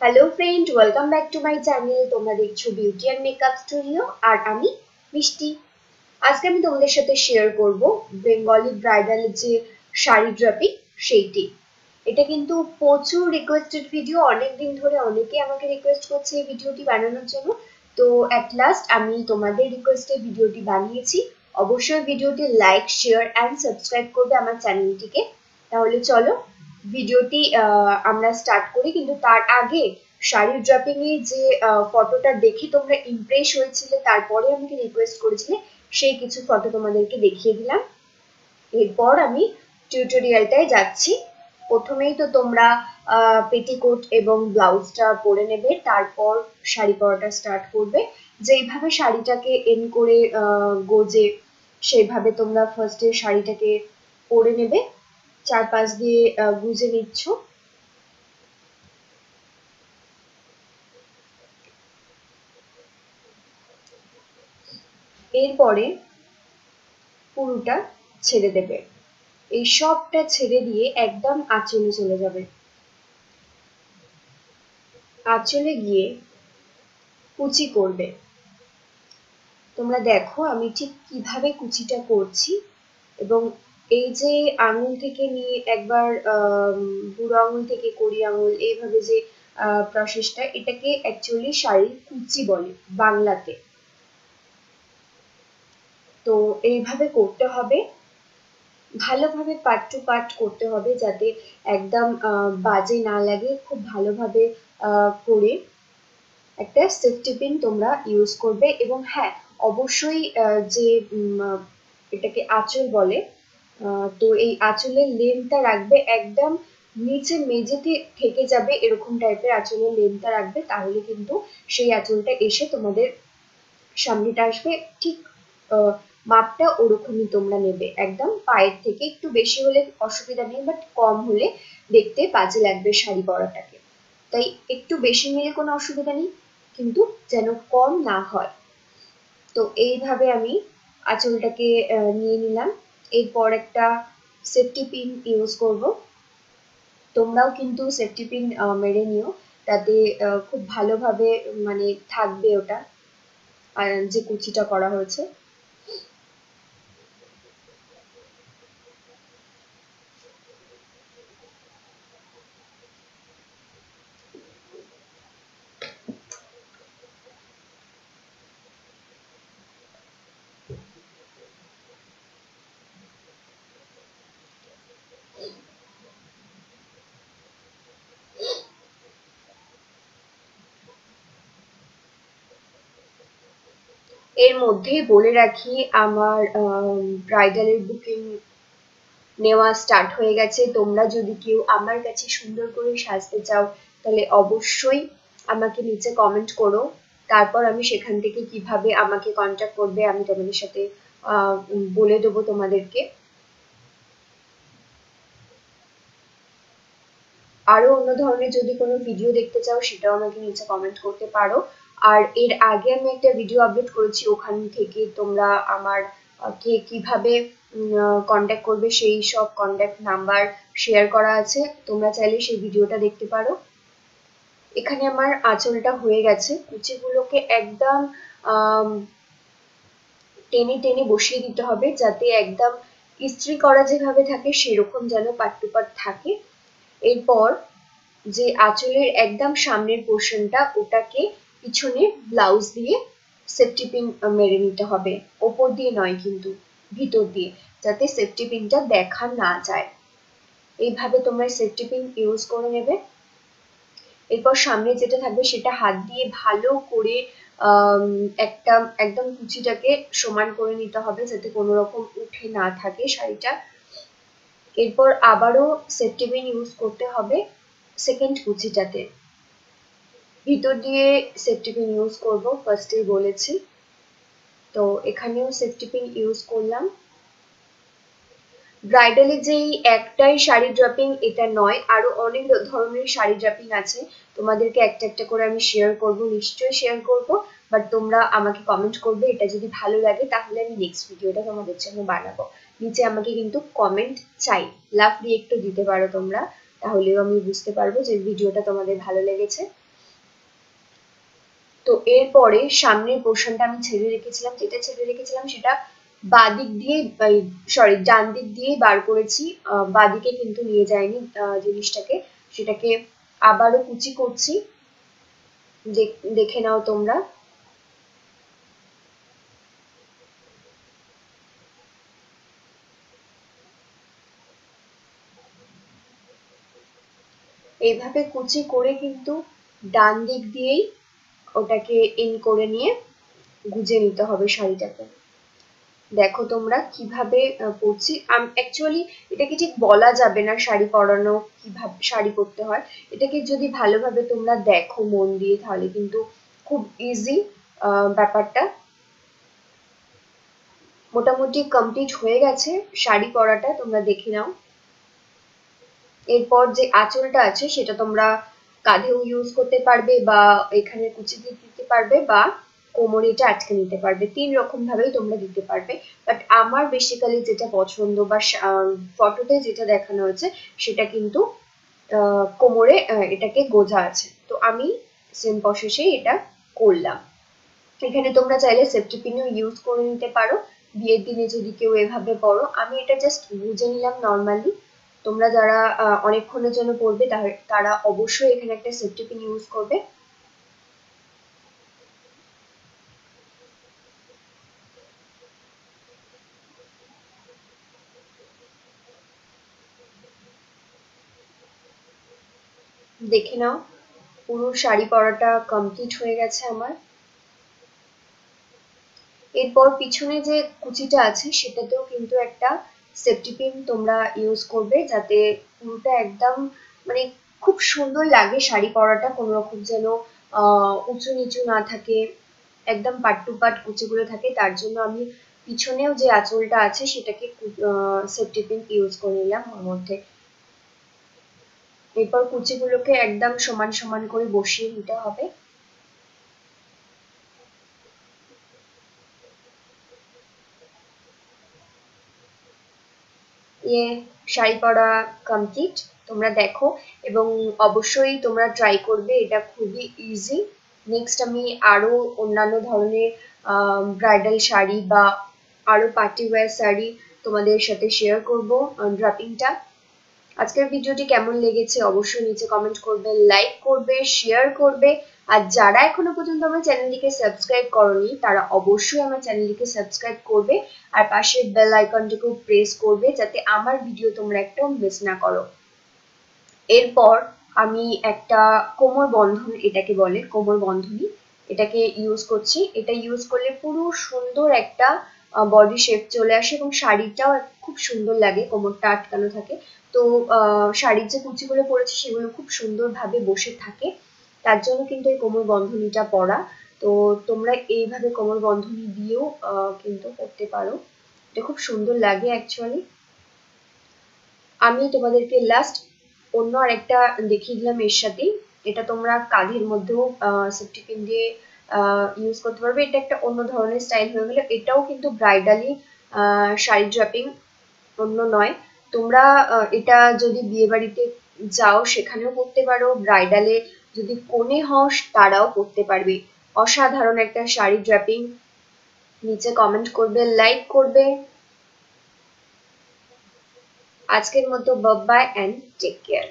Hello friend, welcome back to my channel. তোমরা দেখছো beauty and makeup studio আর আমি মিষ্টি। আজকে আমি তোমাদের সাথে শেয়ার করব বেঙ্গলি ব্রাইডাল যে শাড়ি ড্রাপিং সেইটি। এটা কিন্তু প্রচুর রিকোয়েস্টেড ভিডিও, অনেকদিন ধরে অনেকে আমাকে রিকোয়েস্ট করছে এই ভিডিওটি বানানোর জন্য। তো অ্যাট লাস্ট আমি তোমাদের রিকোয়েস্টে ভিডিওটি বানিয়েছি। অবশ্যই ভিডিওটি লাইক, শেয়ার অ্যান্ড সাবস্ক্রাইব করবে আমার চ্যানেলটিকে। তাহলে চলো ভিডিওটি আমরা স্টার্ট করি। কিন্তু তার আগে শাড়ি ড্রাপিং এর যে ফটোটা দেখে তোমরা ইমপ্রেস হয়েছিলে, তারপরে আমাকে রিকোয়েস্ট করেছিলে, সেই কিছু ফটো তোমাদেরকে দেখিয়ে দিলাম। এরপর আমি টিউটোরিয়ালটায় যাচ্ছি। প্রথমেই তো তোমরা পেটিকোট এবং ব্লাউজটা পরে নেবে, তারপর শাড়ি পরাটা স্টার্ট করবে। যেইভাবে শাড়িটাকে এন করে গোজে, সেইভাবে তোমরা ফার্স্টে শাড়িটাকে পরে নেবে। চারপাশ দিয়ে গুজে নিচ্ছ। এরপরে পুরোটা ছেড়ে দেবে। এই সবটা ছেড়ে দিয়ে একদম আঁচলে চলে যাবে। আঁচলে গিয়ে কুচি করবে। তোমরা দেখো আমি ঠিক কিভাবে কুচিটা করছি। এবং এই যে আঙুল থেকে নিয়ে একবার বুড়ো আঙুল থেকে কড়ি আঙুল, এইভাবে যে প্রসেসটা, এটাকে অ্যাকচুয়ালি শাড়ির কুচি বলে বাংলাতে। তো এইভাবে করতে হবে, ভালোভাবে পার্ট টু পার্ট করতে হবে, যাতে একদম বাজে না লাগে। খুব ভালোভাবে করে একটা সেফটি পিন তোমরা ইউজ করবে। এবং হ্যাঁ, অবশ্যই যে এটাকে আঁচল বলে, তো এই আঁচলের লেন্থটা রাখবে একদম নিচে মেঝেতে থেকে যাবে, এরকম টাইপের আঁচলের লেন্থটা রাখবে। তাহলে কিন্তু সেই আঁচলটা এসে তোমাদের সামনেটা আসবে ঠিক মাপটা ওরকমই তোমরা নেবে। একদম পায়ের থেকে একটু বেশি হলে অসুবিধা নেই, বাট কম হলে দেখতে বাজে লাগবে শাড়ি পরাটাকে। তাই একটু বেশি নিলে কোনো অসুবিধা নেই, কিন্তু যেন কম না হয়। তো এইভাবে আমি আঁচলটাকে নিয়ে নিলাম। এরপর একটা সেফটি পিন ইউজ করব। তোমরাও কিন্তু সেফটি পিন মেরে নিও, তাতে খুব ভালোভাবে মানে থাকবে ওটা আর যে কুচিটা করা হয়েছে। এর মধ্যেই বলে রাখি, আমার ব্রাইডালের বুকিং নেওয়া স্টার্ট হয়ে গেছে। তোমরা যদি কেউ আমার কাছে সুন্দর করে সাজতে চাও, তাহলে অবশ্যই আমাকে নিচে কমেন্ট করো। তারপর আমি সেখান থেকে কিভাবে আমাকে কন্ট্যাক্ট করবে আমি তোমাদের সাথে বলে দেবো তোমাদেরকে। আরো অন্য ধরনের যদি কোনো ভিডিও দেখতে চাও, সেটাও আমাকে নিচে কমেন্ট করতে পারো। আর এর আগে আমি একটা ভিডিও আপলোড করেছি, ওখান থেকে তোমরা আমার কে কিভাবে কন্ট্যাক্ট করবে সেই সব কন্ট্যাক্ট নাম্বার শেয়ার করা আছে। তোমরা চাইলে সেই ভিডিওটা দেখতে পারো। এখানে আমার আঁচলটা হয়ে গেছে। কুচিগুলোকে একদম টেনে টেনে বসিয়ে দিতে হবে, যাতে একদম ইস্ত্রি করা যেভাবে থাকে সেরকম যেন পার্ট টু পার্ট থাকে। এরপর যে আঁচলের একদম সামনের পোর্শনটা, ওটাকে পিছনে ব্লাউজ দিয়ে সেফটি পিন মেরে নিতে হবে। ওপর দিয়ে নয় কিন্তু, ভিতর দিয়ে, যাতে সেফটি পিনটা দেখা না যায়। এইভাবে তোমরা সেফটি পিন ইউজ করে নেবে। এরপর সামনে যেটা থাকবে সেটা হাত দিয়ে ভালো করে একটা একদম কুচিটাকে সমান করে নিতে হবে, যাতে কোনো রকম উঠে না থাকে শাড়িটা। এরপর আবারও সেফটি পিন ইউজ করতে হবে সেকেন্ড কুচিটাতে। ভিতর দিয়ে সেফটি পিন ইউজ করবো, ফার্স্টেই বলেছি। তো এখানেও সেফটি পিন ইউজ করলাম। ব্রাইডালে যেই একটাই শাড়ি ড্রাপিং এটা নয়, আরো অনেক ধরনের শাড়ি ড্রাপিং আছে। তোমাদেরকে একটা একটা করে আমি শেয়ার করব, নিশ্চয়ই শেয়ার করব। বাট তোমরা আমাকে কমেন্ট করবে, এটা যদি ভালো লাগে তাহলে আমি নেক্সট ভিডিওটা তোমাদের জন্য বানাবো। নিচে আমাকে কিন্তু কমেন্ট চাই, লাভ রিয়েক্টও দিতে পারো তোমরা, তাহলেও আমি বুঝতে পারবো যে ভিডিওটা তোমাদের ভালো লেগেছে। তো এরপরে সামনের পোর্শনটা আমি ছেড়ে রেখেছিলাম, যেটা ছেড়ে রেখেছিলাম সেটা বাদিক দিয়ে, সরি ডান দিক দিয়েই বার করেছি, বাদিকে কিন্তু নিয়ে যায়নি জিনিসটাকে। সেটাকে আবারও কুচি করছি, দেখে নাও তোমরা। এইভাবে কুচি করে কিন্তু ডান দিক দিয়েই ওটাকে ইন করে নিয়ে গুজে নিতে হবে শাড়িটাকে। দেখো তোমরা কিভাবে পরছি। অ্যাকচুয়ালি এটাকে ঠিক বলা যাবে না শাড়ি পরানো কিভাবে শাড়ি পরতে হয়। এটাকে যদি ভালোভাবে তোমরা দেখো মন দিয়ে তাহলে কিন্তু খুব ইজি ব্যাপারটা। মোটামুটি কমপ্লিট হয়ে গেছে শাড়ি পরাটা, তোমরা দেখে নাও। এরপর যে আঁচলটা আছে সেটা তোমরা কাঁধেও ইউজ করতে পারবে, বা এখানে কুচি দিয়ে দিতে পারবে, বা কোমরে এটা আটকে নিতে পারবে। 3 রকম ভাবেই তোমরা দিতে পারবে। বাট আমার বেসিক্যালি যেটা পছন্দ বা ফটোতে যেটা দেখানো হয়েছে সেটা কিন্তু কোমরে এটাকে গোজা আছে, তো আমি সেম প্রসেসেই এটা করলাম। এখানে তোমরা চাইলে সেফটি পিনও ইউজ করে নিতে পারো বিয়ের দিনে যদি কেউ এভাবে পরো। আমি এটা জাস্ট বুঝে নিলাম নর্মালি। তোমরা যারা অনেকক্ষণের জন্য পরবে তারা অবশ্যই এখানে একটা সেফটি পিন ইউজ করবে। দেখে নাও পুরো শাড়ি পরাটা কমপ্লিট হয়ে গেছে আমার। এরপর পিছনে যে কুচিটা আছে সেটাতেও কিন্তু একটা সেফটি পিন তোমরা ইউজ করবে, যাতে পুরোটা একদম মানে খুব সুন্দর লাগে শাড়ি পরাটা, কোনো রকম যেন উঁচু নিচু না থাকে, একদম পাট টু পাট কুচিগুলো থাকে। তার জন্য আমি পিছনেও যে আঁচলটা আছে সেটাকে সেফটি পিন ইউজ করে নিলাম ওর মধ্যে। এরপর কুচিগুলোকে একদম সমান সমান করে বসিয়ে নিতে হবে। শাড়ি পরা কমপ্লিট, তোমরা দেখো এবং অবশ্যই তোমরা ট্রাই করবে, এটা খুবই ইজি। নেক্সট আমি আরো অন্যান্য ধরনের ব্রাইডাল শাড়ি বা আরো পার্টি ওয়্যার শাড়ি তোমাদের সাথে শেয়ার করব ড্রাপিংটা। আজকের ভিডিওটি কেমন লেগেছে অবশ্যই নিচে কমেন্ট করবে, লাইক করবে, শেয়ার করবে। আর যারা এখনো পর্যন্ত আমার চ্যানেলটিকে সাবস্ক্রাইব করনি তারা অবশ্যই আমার চ্যানেলটিকে সাবস্ক্রাইব করবে, আর পাশে বেল আইকনটিকেও প্রেস করবে যাতে আমার ভিডিও তোমরা একটাও মিস না করো। এরপর আমি একটা কোমর বন্ধন, এটাকে বলে কোমর বন্ধনী, এটাকে ইউজ করছি। এটা ইউজ করলে পুরো সুন্দর একটা বডি শেপ চলে আসে এবং শাড়িটাও খুব সুন্দর লাগে, কোমরটা আটকানো থাকে। তো শাড়ির যে কুচিগুলো পরেছি সেগুলো খুব সুন্দরভাবে বসে থাকে, তার জন্য কিন্তু এই কোমর বন্ধনীটা পরা। তো তোমরা এইভাবে কোমর বন্ধনী দিয়েও কিন্তু করতে পারো, এটা খুব সুন্দর লাগে অ্যাকচুয়ালি। আমি তোমাদেরকে লাস্ট অন্য আরেকটা দেখিয়ে দিলাম এর সাথেই। এটা তোমরা কাঁধের মধ্যেও সেফটি পিন দিয়ে ইউজ করতে পারবে। এটা একটা অন্য ধরনের স্টাইল হয়ে গেল, এটাও কিন্তু ব্রাইডালি শাড়ি ড্রাপিং, অন্য নয়। তোমরা এটা যদি বিয়ে বাড়িতে যাও সেখানেও করতে পারো, ব্রাইডালে যদি কনে হও তারাও করতে পারবে। অসাধারণ একটা শাড়ি ড্রাপিং। নিচে কমেন্ট করবে, লাইক করবে। আজকের মতো bye bye and take care.